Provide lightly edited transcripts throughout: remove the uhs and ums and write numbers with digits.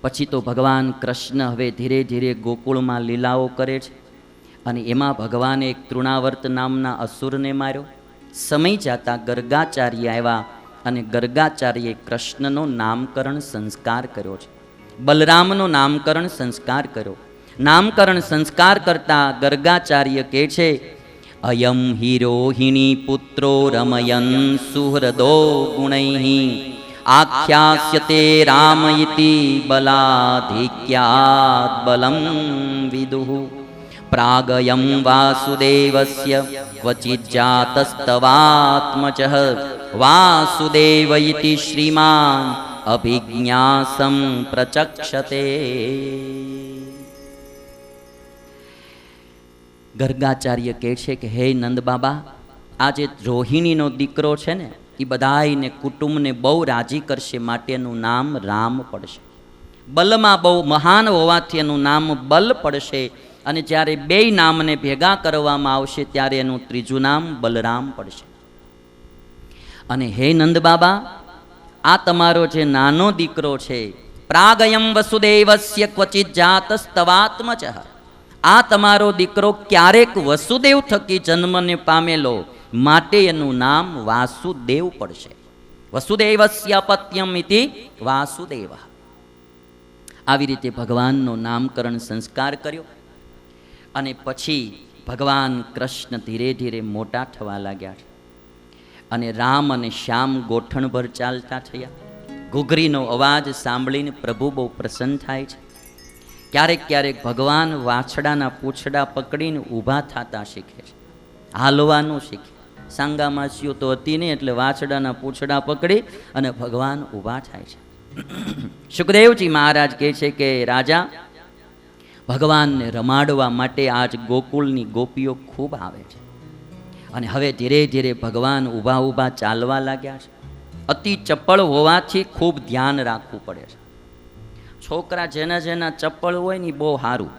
પછી તો ભગવાન કૃષ્ણ હવે ધીરે ધીરે ગોકુળમાં લીલાઓ કરે છે અને એમાં ભગવાને એક તૃણાવર્ત નામના અસુરને માર્યો. સમય જતા ગર્ગાચાર્ય આવ્યા અને ગર્ગાચાર્યે કૃષ્ણનો નામકરણ સંસ્કાર કર્યો છે. બલરામનો નામકરણ સંસ્કાર કર્યો. નામકરણ સંસ્કાર કરતા ગર્ગાચાર્ય કહે છે, અયમ હિ રોહિણી પુત્રો રમયન સુહૃદો ગુણૈ આખ્યાસ્યતે રામ ઇતિ બલાધિક્યાત બલમ વિદુઃ પ્રાગયમ વાસુદેવસ્ય ક્વચિત જાતસ્તવાત્મજઃ વાસુદેવ ઇતિ શ્રીમાન અભિજ્ઞાસમ પ્રચક્ષતે. ગર્ગાચાર્ય કહે છે કે હે નંદ બાબા, આ જે રોહિણીનો દીકરો છે ને એ બધાને કુટુંબને બહુ રાજી કરશે માટે એનું નામ રામ પડશે. બલમાં બહુ મહાન હોવાથી એનું નામ બલ પડશે અને જ્યારે બે નામને ભેગા કરવામાં આવશે ત્યારે એનું ત્રીજું નામ બલરામ પડશે. અને હે નંદ બાબા, આ તમારો જે નાનો દીકરો છે, પ્રાગયમ વસુદેવસ્ય ક્વચિત જાતસ્તવાત્મજઃ, આ તમારો દીકરો ક્યારેક વસુદેવ થકી જન્મને પામેલો માટે એનું નામ વાસુદેવ પડશે. વસુદેવસ્ય અપત્યમ ઇતિ વાસુદેવ. આવી રીતે ભગવાનનો નામકરણ સંસ્કાર કર્યો અને પછી ભગવાન કૃષ્ણ ધીરે ધીરે મોટા થવા લાગ્યા છે અને રામ અને શ્યામ ગોઠણભર ચાલતા થયા. ઘૂઘરીનો અવાજ સાંભળીને પ્રભુ બહુ પ્રસન્ન થાય છે. ક્યારેક ક્યારેક ભગવાન વાછડાના પૂંછડા પકડીને ઊભા થતા શીખે છે, હાલવાનું શીખે. સાંગામાસીઓ તો હતી નહીં એટલે વાછડાના પૂંછડા પકડી અને ભગવાન ઊભા થાય છે. સુખદેવજી મહારાજ કહે છે કે રાજા, ભગવાનને રમાડવા માટે આજ ગોકુળની ગોપીઓ ખૂબ આવે છે અને હવે ધીરે ધીરે ભગવાન ઊભા ઊભા ચાલવા લાગ્યા છે. અતિ ચપળ હોવાથી ખૂબ ધ્યાન રાખવું પડે છે. છોકરા જેના જેના ચપ્પલ હોય ને બહુ સારું.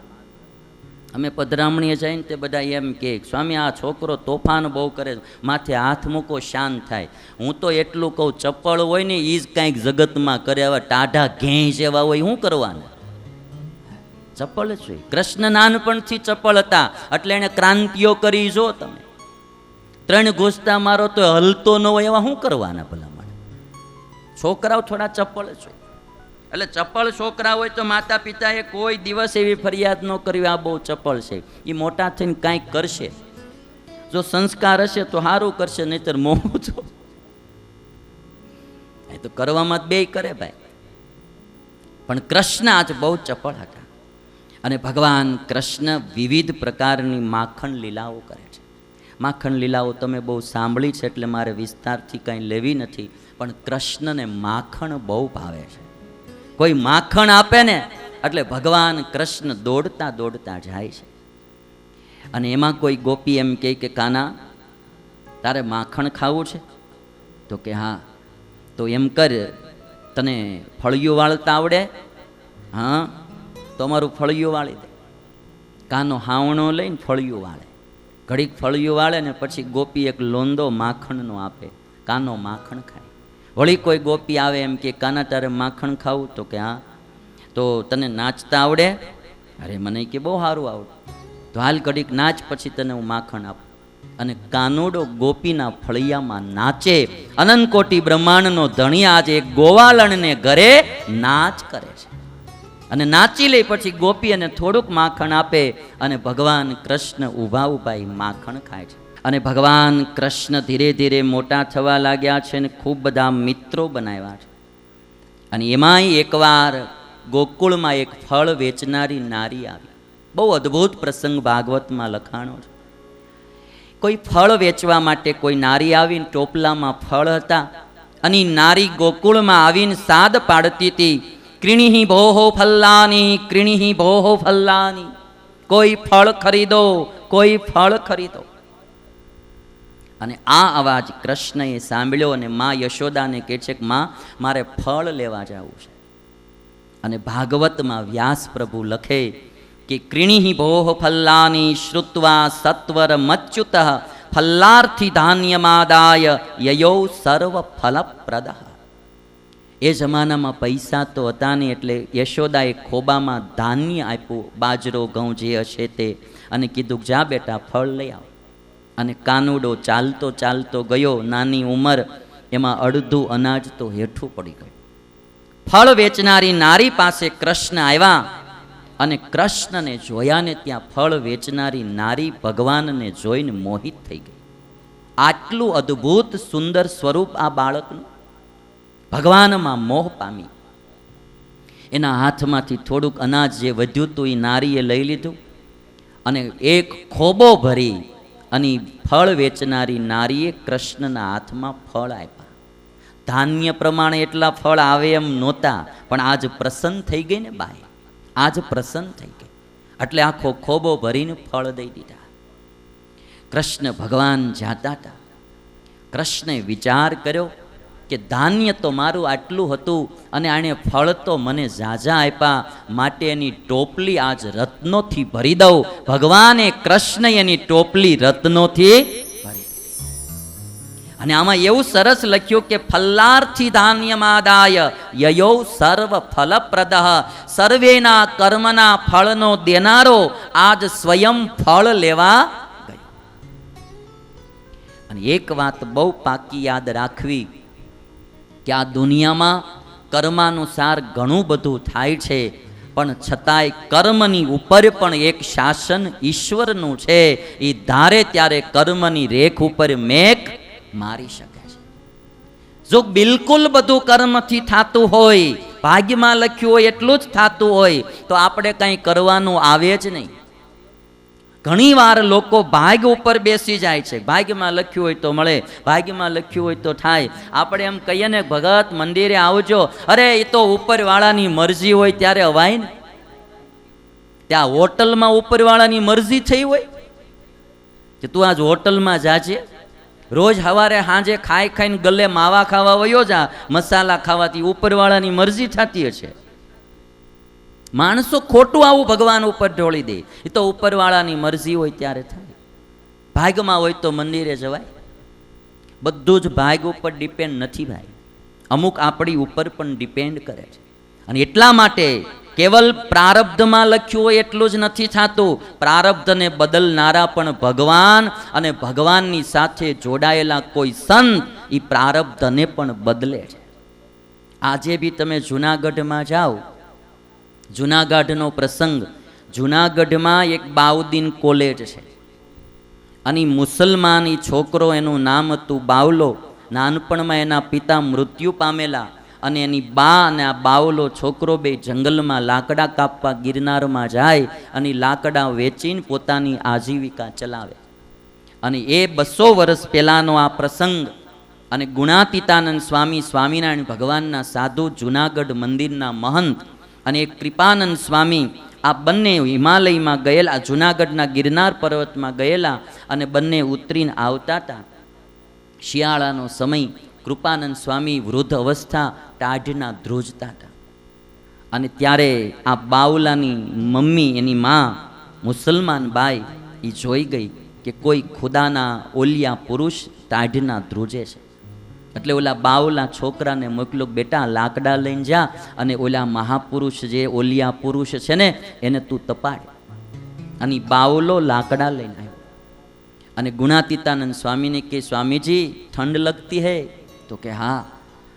અમે પધરામણીએ જઈને તે બધા એમ કહે, સ્વામી આ છોકરો તોફાન બહુ કરે, માથે હાથ મૂકો શાંત થાય. હું તો એટલું કહું, ચપ્પલ હોય ને એ જ કાંઈક જગતમાં કરે. હવે ટાઢા ઘેંસ એવા હોય શું કરવાના? ચપ્પલ જ હોય. કૃષ્ણ નાનપણથી ચપ્પલ હતા એટલે એને ક્રાંતિઓ કરી. જો તમે 3 ઘૂસતા મારો તો હલતો ન હોય એવા શું કરવાના ભલા માટે? છોકરાઓ થોડા ચપ્પલ જ હોય. એટલે ચપ્પલ છોકરા હોય તો માતા પિતાએ કોઈ દિવસ એવી ફરિયાદ ન કરવી આ બહુ ચપ્પલ છે. એ મોટા થઈને કાંઈક કરશે, જો સંસ્કાર હશે તો સારું કરશે, નહીતર મોહ તો કરવામાં બે કરે ભાઈ. પણ કૃષ્ણ આજ બહુ ચપળ હતા અને ભગવાન કૃષ્ણ વિવિધ પ્રકારની માખણ લીલાઓ કરે છે. માખણ લીલાઓ તમે બહુ સાંભળી છે એટલે મારે વિસ્તારથી કંઈ લેવી નથી, પણ કૃષ્ણને માખણ બહુ ભાવે છે. કોઈ માખણ આપે ને એટલે ભગવાન કૃષ્ણ દોડતા દોડતા જાય છે. અને એમાં કોઈ ગોપી એમ કહે કે કાના, તારે માખણ ખાવું છે? તો કે હા. તો એમ કર, તને ફળિયું વાળતા આવડે? હા, તો અમારું ફળિયું વાળી દે. કાનો હાવણો લઈને ફળિયું વાળે. ઘડીક ફળિયું વાળે ને પછી ગોપી એક લોંદો માખણનો આપે. કાનો માખણ ખાય. વળી કોઈ ગોપી આવે એમ કે કાના તારે માખણ ખાવું? તો કે હા. તો તને નાચતા આવડે? અરે મને કે બહુ સારું આવડે. તો હાલ ઘડીક નાચ, પછી તને હું માખણ આપું. અને કાનુડો ગોપીના ફળિયામાં નાચે. અનંત કોટી બ્રહ્માંડનો ધણી આજે ગોવાળણને ઘરે નાચ કરે છે અને નાચી લે. પછી ગોપી અને થોડુંક માખણ આપે અને ભગવાન કૃષ્ણ ઊભા ઊભા એ માખણ ખાય છે. અને ભગવાન કૃષ્ણ ધીરે ધીરે મોટા થવા લાગ્યા છે અને ખૂબ બધા મિત્રો બનાવ્યા છે. અને એમાંય એકવાર ગોકુળમાં એક ફળ વેચનારી નારી આવી. બહુ અદ્ભુત પ્રસંગ ભાગવતમાં લખાણો છે. કોઈ ફળ વેચવા માટે કોઈ નારી આવીને ટોપલામાં ફળ હતા અને નારી ગોકુળમાં આવીને સાદ પાડતી હતી, ક્રીણીહી ભોહો ફલ્લાની, ક્રીણીહી ભોહો ફલ્લાની. કોઈ ફળ ખરીદો, કોઈ ફળ ખરીદો. અને આ અવાજ કૃષ્ણએ સાંભળ્યો અને મા યશોદાને કહે છે કે માં, મારે ફળ લેવા જવું છે. અને ભાગવતમાં વ્યાસ પ્રભુ લખે કે ક્રીણીહી ભોહ ફલ્લાની શ્રુત્વા સત્વર મચ્યુત ફલ્લાર્થી ધાન્યમાદાય યયો સર્વ ફલપ્રદ. એ જમાનામાં પૈસા તો હતા નહીં, એટલે યશોદાએ ખોબામાં ધાન્ય આપ્યું, બાજરો ઘઉં જે હશે તે, અને કીધું જા બેટા ફળ લઈ આવ. અને કાનુડો ચાલતો ચાલતો ગયો, નાની ઉંમર, એમાં અડધું અનાજ તો હેઠું પડી ગયું. ફળ વેચનારી નારી પાસે કૃષ્ણ આવ્યા, અને કૃષ્ણને જોયા ને ત્યાં ફળ વેચનારી નારી ભગવાનને જોઈને મોહિત થઈ ગઈ. આટલું અદ્ભુત સુંદર સ્વરૂપ આ બાળકનું, ભગવાનમાં મોહ પામી. એના હાથમાંથી થોડુંક અનાજ જે વધ્યું હતું એ નારીએ લઈ લીધું, અને એક ખોબો ભરી અને ફળ વેચનારી નારીએ કૃષ્ણના હાથમાં ફળ આપ્યા. ધાન્ય પ્રમાણે એટલા ફળ આવે એમ નહોતા, પણ આજ પ્રસન્ન થઈ ગઈ ને બાઈ, આજ પ્રસન્ન થઈ ગઈ, એટલે આખો ખોબો ભરીને ફળ દઈ દીધા. કૃષ્ણ ભગવાન જાતા હતા. કૃષ્ણે વિચાર કર્યો કે ધાન્ય તો મારું આટલું હતું, અને આણે ફળ તો મને ઝાઝા આપ્યા, માટે એની ટોપલી આજ રત્નોથી ભરી દઉં. ભગવાને કૃષ્ણ એની ટોપલી રત્નોથી ભરી દીધી. અને આમાં એવું સરસ લખ્યું કે ફલ્લાર્થી ધાન્યમાદાય યયો સર્વ ફલપ્રદઃ, સર્વેના કર્મના ફળનો દેનારો આજ સ્વયં ફળ લેવા ગયો. અને એક વાત બહુ પાકી યાદ રાખવી કે આ દુનિયામાં કર્માનુસાર ઘણું બધું થાય છે, પણ છતાંય કર્મની ઉપર પણ એક શાસન ઈશ્વરનું છે. એ ધારે ત્યારે કર્મની રેખ ઉપર મેઘ મારી શકે છે. જો બિલકુલ બધું કર્મથી થતું હોય, ભાગ્યમાં લખ્યું હોય એટલું જ થતું હોય, તો આપણે કંઈ કરવાનું આવે જ નહીં. ઘણી વાર લોકો ભાગ્ય ઉપર બેસી જાય છે. ભાગ્યમાં લખ્યું હોય તો મળે, ભાગ્યમાં લખ્યું હોય તો થાય. આપણે એમ કહીએ ને ભગત મંદિરે આવજો, અરે એ તો ઉપરવાળાની મરજી હોય ત્યારે અવાય ને. ત્યાં હોટલમાં ઉપરવાળાની મરજી થઈ હોય કે તું આજ હોટલમાં જાજે, રોજ સવારે સાંજે ખાઈ ખાઈને ગલે માવા ખાવા વયો જા, મસાલા ખાવાથી ઉપરવાળાની મરજી થતી હશે. માણસો ખોટું આવું ભગવાન ઉપર ઢોળી દે. એ તો ઉપરવાળાની મરજી હોય ત્યારે થાય. ભાગમાં હોય તો મંદિરે જવાય. બધું જ ભાગ ઉપર ડિપેન્ડ નથી ભાઈ, અમુક આપણી ઉપર પણ ડિપેન્ડ કરે છે. અને એટલા માટે કેવલ પ્રારબ્ધમાં લખ્યું હોય એટલું જ નથી થતું. પ્રારબ્ધને બદલનારા પણ ભગવાન, અને ભગવાનની સાથે જોડાયેલા કોઈ સંત એ પ્રારબ્ધને પણ બદલે છે. આજે બી તમે જુનાગઢમાં જાઓ, જુનાગઢનો પ્રસંગ, જુનાગઢમાં એક બાઉદ્દીન કોલેજ છે, અને મુસલમાની છોકરો, એનું નામ હતું બાવલો. નાનપણમાં એના પિતા મૃત્યુ પામેલા, અને એની બા અને આ બાવલો છોકરો બે જંગલમાં લાકડા કાપવા ગિરનારમાં જાય, અને લાકડા વેચીને પોતાની આજીવિકા ચલાવે. અને એ 200 વર્ષ પહેલાંનો આ પ્રસંગ. અને ગુણાતીતાનંદ સ્વામી, સ્વામિનારાયણ ભગવાનના સાધુ, જુનાગઢ મંદિરના મહંત, અને એક કૃપાનંદ સ્વામી, આ બંને હિમાલયમાં ગયેલા, જુનાગઢના ગિરનાર પર્વતમાં ગયેલા, અને બંને ઉતરીને આવતા હતા. શિયાળાનો સમય, કૃપાનંદ સ્વામી વૃદ્ધ અવસ્થા, ટાઢના ધ્રુજતા હતા. અને ત્યારે આ બાવલાની મમ્મી, એની માં, મુસલમાન બાઈ, એ જોઈ ગઈ કે કોઈ ખુદાના ઓલિયા પુરુષ ટાઢના ધ્રુજે છે. એટલે ઓલા બાવલા છોકરાને મોકલો, બેટા લાકડા લઈને જા, અને ઓલા મહાપુરુષ જે ઓલિયા પુરુષ છે ને એને તું તપાડ. અને બાવલો લાકડા લઈને આવ્યો. અને ગુણાતીતાનંદ સ્વામીને કે સ્વામીજી ठंड लगती है? तो કે हाँ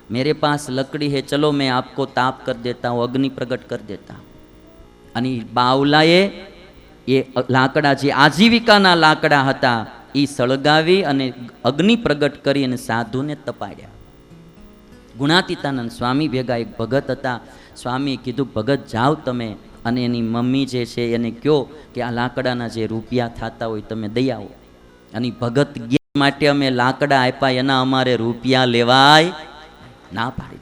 मेरे पास लकड़ी है, चलो मैं आपको ताप कर देता हूँ, अग्नि प्रकट कर देता हूँ. અને બાવલાએ એ લાકડા જે આજીવિકાના લાકડા હતા એ સળગાવી અને અગ્નિ પ્રગટ કરી અને સાધુને તપાડ્યા. ગુણાતીતાનંદ સ્વામી ભેગા એક ભગત હતા. સ્વામીએ કીધું ભગત જાઓ તમે, અને એની મમ્મી જે છે એને કહો કે આ લાકડાના જે રૂપિયા થતા હોય તમે દઈ આવો. અને ભગત માટે અમે લાકડા આપ્યા, એના અમારે રૂપિયા લેવાય ના પાડી.